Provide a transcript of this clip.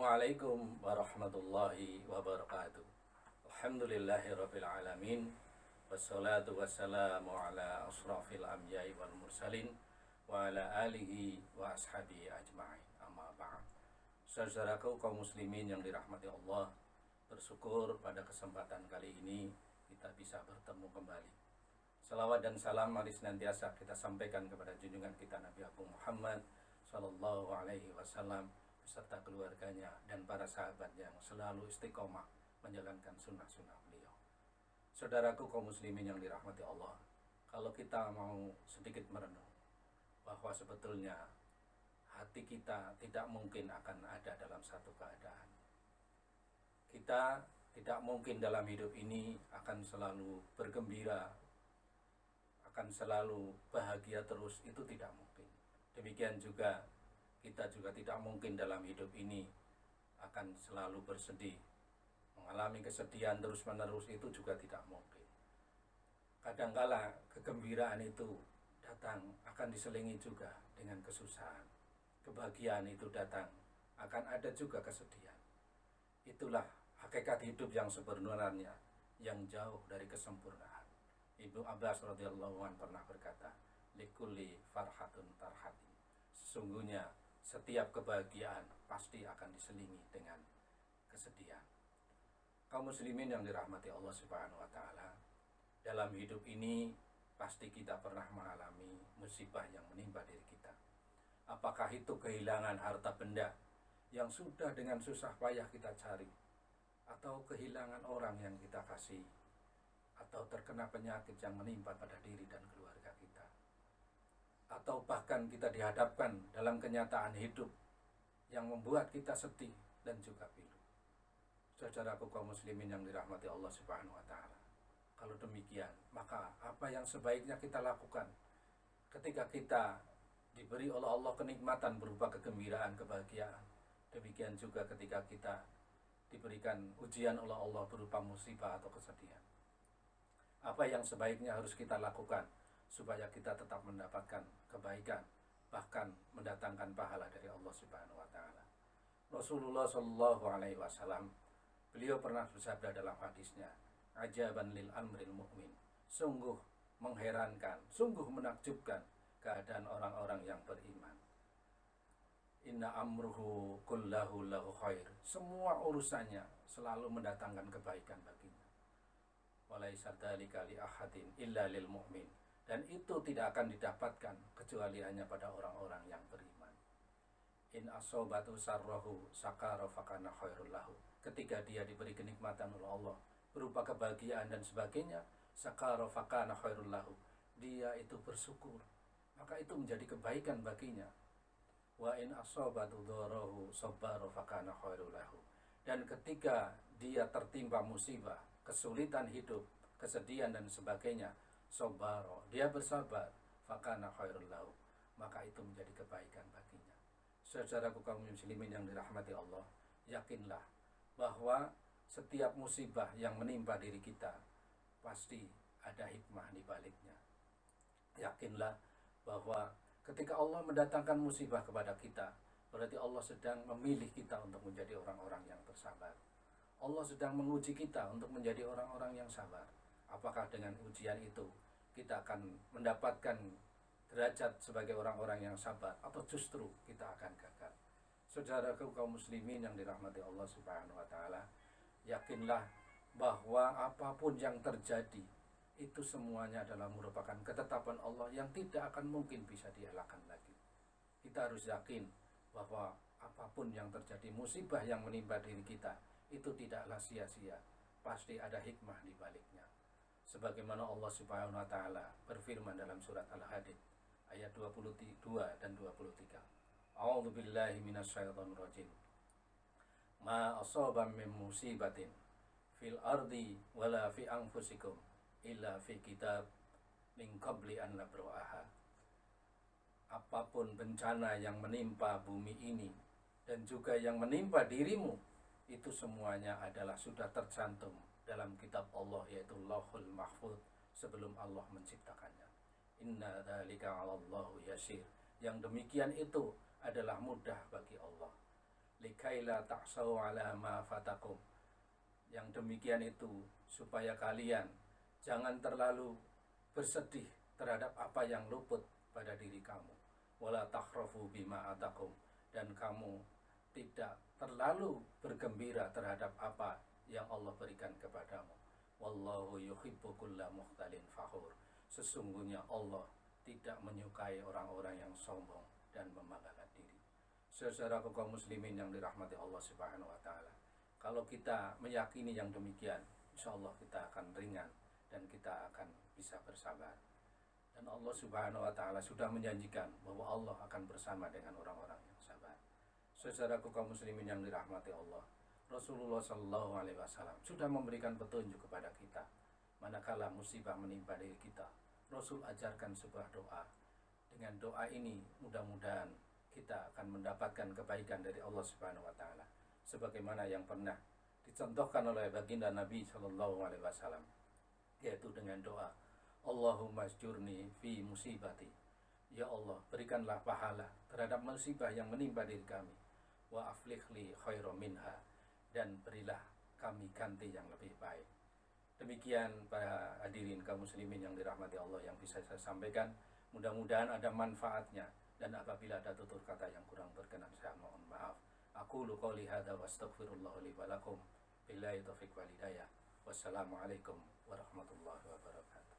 Assalamualaikum warahmatullahi wabarakatuh. Alhamdulillahirabbil alamin. Wassalatu wassalamu ala asrafil anbiya'i wal mursalin wa ala alihi wa ashabihi ajma'in. Amma ba'd. Saudaraku kaum muslimin yang dirahmati Allah, bersyukur pada kesempatan kali ini kita bisa bertemu kembali. Salawat dan salam mari senantiasa kita sampaikan kepada junjungan kita Nabi Agung Muhammad sallallahu alaihi wasallam beserta keluarganya dan para sahabat yang selalu istiqomah menjalankan sunnah-sunnah beliau. Saudaraku kaum muslimin yang dirahmati Allah, kalau kita mau sedikit merenung bahwa sebetulnya hati kita tidak mungkin akan ada dalam satu keadaan. Kita tidak mungkin dalam hidup ini akan selalu bergembira, akan selalu bahagia terus, itu tidak mungkin. Demikian juga kita juga tidak mungkin dalam hidup ini akan selalu bersedih. Mengalami kesedihan terus-menerus itu juga tidak mungkin. Kadangkala kegembiraan itu datang akan diselingi juga dengan kesusahan. Kebahagiaan itu datang akan ada juga kesedihan. Itulah hakikat hidup yang sebenarnya, yang jauh dari kesempurnaan. Ibnu Abbas radhiyallahu anhu pernah berkata, likulli farhatun tarhatin. Sesungguhnya setiap kebahagiaan pasti akan diselingi dengan kesedihan. Kaum muslimin yang dirahmati Allah Subhanahu wa taala, dalam hidup ini pasti kita pernah mengalami musibah yang menimpa diri kita. Apakah itu kehilangan harta benda yang sudah dengan susah payah kita cari, atau kehilangan orang yang kita kasih, atau terkena penyakit yang menimpa pada diri dan keluarga kita, atau bahkan kita dihadapkan dalam kenyataan hidup yang membuat kita sedih dan juga pilu. Saudaraku kaum muslimin yang dirahmati Allah Subhanahu wa taala, kalau demikian, maka apa yang sebaiknya kita lakukan ketika kita diberi oleh Allah kenikmatan berupa kegembiraan, kebahagiaan? Demikian juga ketika kita diberikan ujian oleh Allah berupa musibah atau kesedihan. Apa yang sebaiknya harus kita lakukan supaya kita tetap mendapatkan kebaikan, bahkan mendatangkan pahala dari Allah Subhanahu wa taala? Rasulullah Shallallahu alaihi wasallam, beliau pernah bersabda dalam hadisnya, ajaban lil amril mu'min. Sungguh mengherankan, sungguh menakjubkan keadaan orang-orang yang beriman. Inna amruhu kullahu lahu khair. Semua urusannya selalu mendatangkan kebaikan baginya. Walaisa dzalika li ahadin illa lil mu'min. Dan itu tidak akan didapatkan kecuali hanya pada orang-orang yang beriman. In asobatu sarrahu sakara fakana khairul lahu. Ketika dia diberi kenikmatan oleh Allah berupa kebahagiaan dan sebagainya, sakara fakana khairul lahu, dia itu bersyukur, maka itu menjadi kebaikan baginya. Wa in asobatu dharahu sabbara fakana khairul lahu. Dan ketika dia tertimpa musibah, kesulitan hidup, kesedihan dan sebagainya, sobaro, dia bersabar, fakana khairul lahu, maka itu menjadi kebaikan baginya. Saudaraku kaum muslimin yang dirahmati Allah, yakinlah bahwa setiap musibah yang menimpa diri kita pasti ada hikmah di baliknya. Yakinlah bahwa ketika Allah mendatangkan musibah kepada kita, berarti Allah sedang memilih kita untuk menjadi orang-orang yang bersabar. Allah sedang menguji kita untuk menjadi orang-orang yang sabar. Apakah dengan ujian itu kita akan mendapatkan derajat sebagai orang-orang yang sabar, atau justru kita akan gagal? Saudaraku kaum muslimin yang dirahmati Allah Subhanahu wa taala, yakinlah bahwa apapun yang terjadi itu semuanya adalah merupakan ketetapan Allah yang tidak akan mungkin bisa dielakkan lagi. Kita harus yakin bahwa apapun yang terjadi, musibah yang menimpa diri kita itu tidaklah sia-sia, pasti ada hikmah di baliknya. Sebagaimana Allah Subhanahu wa taala berfirman dalam surat Al-Hadid ayat 22 dan 23. A'udzu billahi minasyaitonir rajim. Ma asaba min musibatin fil ardi wala fi anfusikum illa fi kitab min qabli an nabra'aha. Apapun bencana yang menimpa bumi ini dan juga yang menimpa dirimu, itu semuanya adalah sudah tercantum dalam kitab Allah, yaitu Lauhul Mahfuz, sebelum Allah menciptakannya. Inna dzalika 'alallahu yasir. Yang demikian itu adalah mudah bagi Allah. likaila ta'sau ala ma fatakum. Yang demikian itu supaya kalian jangan terlalu bersedih terhadap apa yang luput pada diri kamu. Wala takhrafu bima atakum, dan kamu tidak terlalu bergembira terhadap apa yang Allah berikan kepadamu. Wallahu yuhibbu kulla mukhtalin fakhur. Sesungguhnya Allah tidak menyukai orang-orang yang sombong dan membanggakan diri. Saudaraku kaum muslimin yang dirahmati Allah Subhanahu wa taala, kalau kita meyakini yang demikian, insya Allah kita akan ringan dan kita akan bisa bersabar. Dan Allah Subhanahu wa taala sudah menjanjikan bahwa Allah akan bersama dengan orang-orang yang sabar. Saudaraku kaum muslimin yang dirahmati Allah, Rasulullah Shallallahu alaihi wasallam sudah memberikan petunjuk kepada kita. Manakala musibah menimpa diri kita, Rasul ajarkan sebuah doa. Dengan doa ini mudah-mudahan kita akan mendapatkan kebaikan dari Allah Subhanahu wa taala, sebagaimana yang pernah dicontohkan oleh baginda Nabi Shallallahu alaihi wasallam, yaitu dengan doa, Allahumma sjurni fi musibati. Ya Allah, berikanlah pahala terhadap musibah yang menimpa diri kami. Wa aflikhli khairan minha, dan berilah kami ganti yang lebih baik. Demikian para hadirin kaum muslimin yang dirahmati Allah yang bisa saya sampaikan. Mudah-mudahan ada manfaatnya, dan apabila ada tutur kata yang kurang berkenan saya mohon maaf. Aqulu qouli hadza wa astaghfirullah li wa lakum. Billahi taufiq wal hidayah. Wassalamualaikum warahmatullahi wabarakatuh.